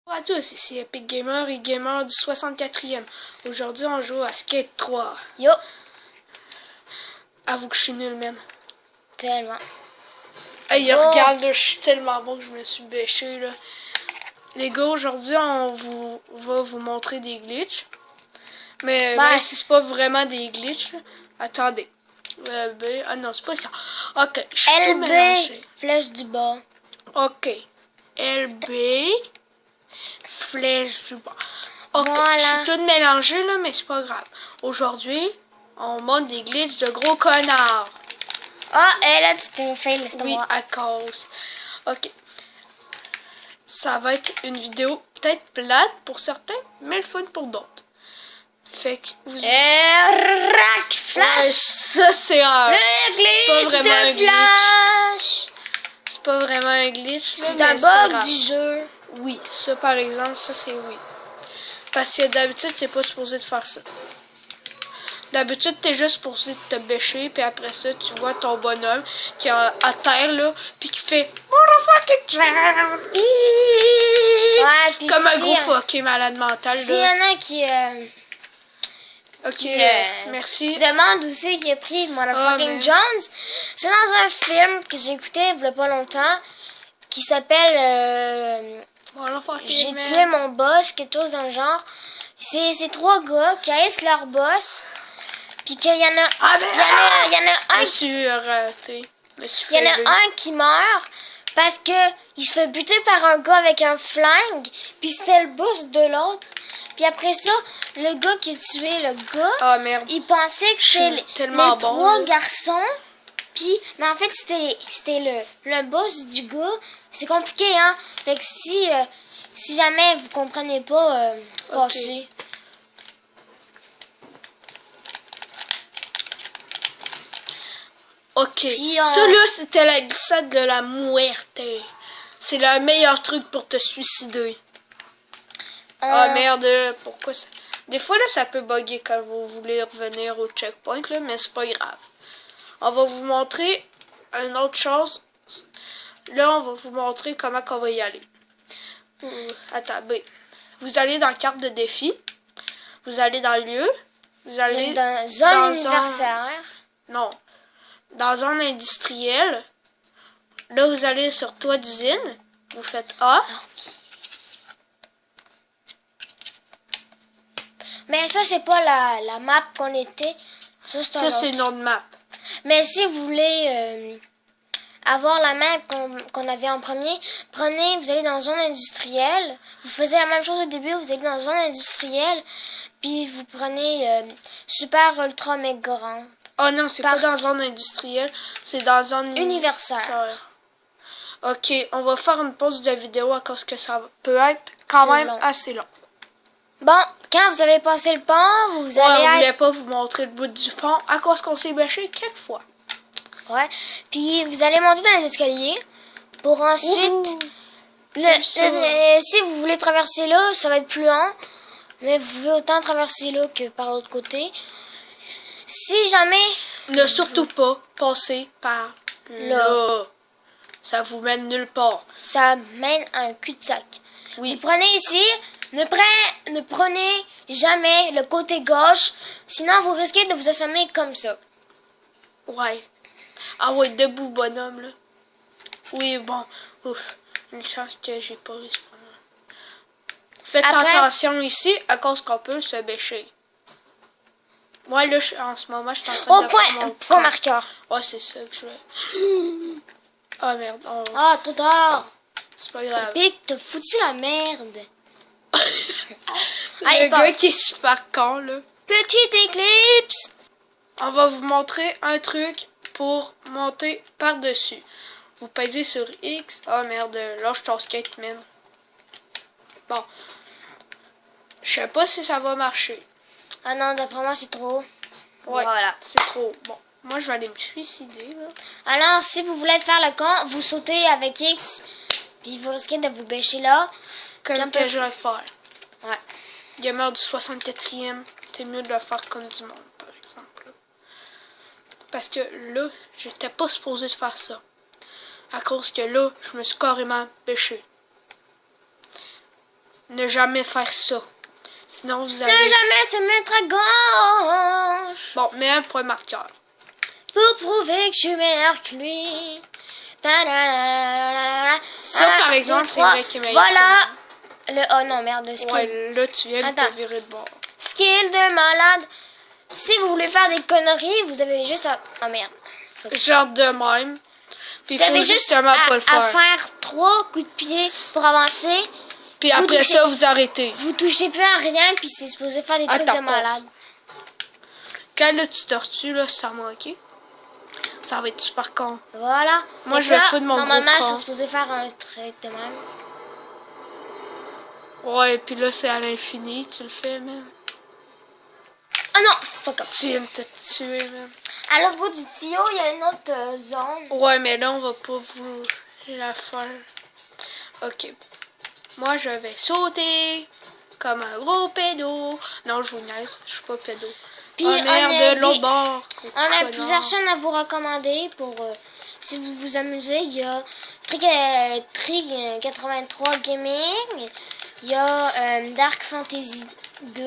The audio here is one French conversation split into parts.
Bonjour à tous, ici Epic Gamer et Gamer du 64e. Aujourd'hui, on joue à Skate 3. Yo! Avoue que je suis nul, même. Tellement. Hey, Oh. regarde, là, je suis tellement bon que je me suis bêché, là. Les gars, aujourd'hui, on va vous montrer des glitches. Mais même si c'est pas vraiment des glitches, là. Attendez. Ah non, c'est pas ça. Ok, je suis tout mélangé. LB, flèche du bas. Ok. LB, flèche du bas. Ok, Voilà. je suis toute mélangée, là, mais c'est pas grave. Aujourd'hui, on monte des glitches de gros connards. Ah, et là, tu t'es fait, laisse Oui, moi. à cause. Ok. Ça va être une vidéo peut-être plate pour certains, mais le fun pour d'autres. Fait que vous... Rack, flash! Ouais, ça, c'est un... Le glitch vraiment un de flash! C'est pas vraiment un glitch. là, C'est mais un pas bug grave. du jeu. Oui, ça par exemple, ça c'est oui. Parce que d'habitude, c'est pas supposé de faire ça. D'habitude, t'es juste supposé de te bêcher, puis après ça, tu vois ton bonhomme qui est à terre, là, puis qui fait motherfucking jam! Ouais, puis Comme un si, gros fucké malade mental, s'il y là. en a qui Ok, merci. se demandent où c'est qui a pris Motherfucking mais- Jones, c'est dans un film que j'ai écouté il y a pas longtemps, qui s'appelle J'ai tué mon boss, quelque chose dans le genre. C'est trois gars qui haïssent leur boss. Puis qu'il y en a, Ah, mais il y en a un, il y en a un qui meurt parce que il se fait buter par un gars avec un flingue. Puis c'est le boss de l'autre. Puis après ça, le gars qui a tué le gars, Ah merde. il pensait que Je c'était suis tellement les bon, trois là. garçons. Puis, mais en fait, c'était le boss du gars. C'est compliqué, hein. Fait que si jamais vous comprenez pas, passez. Ok. Puis, Ça là, c'était la glissade de la muerte. C'est le meilleur truc pour te suicider. Ah merde, pourquoi ça... Des fois là, ça peut bugger quand vous voulez revenir au checkpoint, là, mais c'est pas grave. On va vous montrer une autre chose. Là, on va vous montrer comment qu'on va y aller. Attends, ben, vous allez dans carte de défi. Vous allez dans lieu. Vous allez dans zone anniversaire. Non. Dans zone industrielle. Là, vous allez sur toit d'usine. Vous faites A. Mais ça, c'est pas la map qu'on était. Ça, C'est une autre map. Mais si vous voulez avoir la map qu'on avait en premier, vous allez dans zone industrielle. Vous faisiez la même chose au début, vous allez dans zone industrielle. Puis vous prenez super ultra méga grand. Oh non, c'est pas dans zone industrielle. C'est dans zone universelle. Ok, on va faire une pause de vidéo à cause que ça peut être quand même assez long. Bon, quand vous avez passé le pont, vous allez... on voulait pas vous montrer le bout du pont à cause qu'on s'est bêché quelques fois. Ouais, puis vous allez monter dans les escaliers pour ensuite... si vous voulez traverser là, ça va être plus long, mais vous pouvez autant traverser là que par l'autre côté. Si jamais... Ne surtout pas passer par là. Ça vous mène nulle part. Ça mène à un cul-de-sac. Oui. Vous prenez ici, ne prenez jamais le côté gauche, sinon vous risquez de vous assommer comme ça. Ouais. Ah ouais, debout, bonhomme, là. Oui, bon. Ouf. Une chance que j'ai pas respawn. Faites attention ici, à cause qu'on peut se bêcher. Moi, là, en ce moment, je suis en train de faire mon point marqueur. Ouais, c'est ça que je veux. Ah, merde. Ah, trop tard. C'est pas grave. Epic, t'as foutu la merde. Le gars qui est super con, là. Petite éclipse. On va vous montrer un truc pour monter par-dessus. Vous pèsez sur X. Oh merde, lâche ton skate, man. Bon. Je sais pas si ça va marcher. Ah non, d'après moi, c'est trop. Ouais, voilà. C'est trop. Bon, moi, je vais aller me suicider, là. Alors, si vous voulez faire le con, vous sautez avec X, puis vous risquez de vous bêcher là. Comme que je vais le faire. Ouais. Gamer du 64e, c'est mieux de le faire comme du monde, par exemple. Là. Parce que là, j'étais pas supposé de faire ça. À cause que là, je me suis carrément bêché. Ne jamais faire ça. Sinon, vous Ne allez... jamais se mettre à gauche. Bon, mets un point marqueur. Pour prouver que je suis meilleur que lui. Ça, par exemple, c'est vrai qu'il m'a Voilà. Oh non, merde, le skill. Ouais, là, tu viens de te virer de bord. Skill de malade. Si vous voulez faire des conneries, vous avez juste à... Oh merde. Genre de même. Puis Vous avez juste justement pas le à faire. faire 3 coups de pied pour avancer. Puis après ça, vous arrêtez. Vous touchez plus à rien, puis c'est supposé faire des trucs de malade. Quand là, tu tortues, là, si t'as manqué, ça va être super con. Voilà. Moi, je vais foutre mon gros normalement, je con. suis supposé faire un truc de même. Ouais, puis là, c'est à l'infini, tu le fais, man. Ah non, fuck off. Tu viens de te tuer, man. À l'autre bout du tuyau, il y a une autre zone. Ouais, mais là, on va pas vous la faire. Ok. Moi, je vais sauter comme un gros pédo. Non, je vous niaise, je suis pas pédo. Puis, oh merde, de l'autre bord. On a plusieurs chaînes à vous recommander pour si vous vous amusez. Il y a Trig 83 Gaming. Il y a Dark Fantasy 2.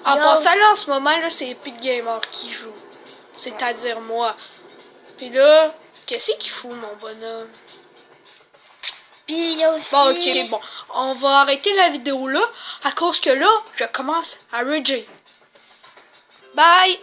En passant là, en ce moment, là, c'est Epic Gamer qui joue. C'est-à-dire moi. Puis là, qu'est-ce qu'il fout, mon bonhomme? Puis il y a aussi... Bon, ok, bon. On va arrêter la vidéo là, à cause que là, je commence à rager. Bye!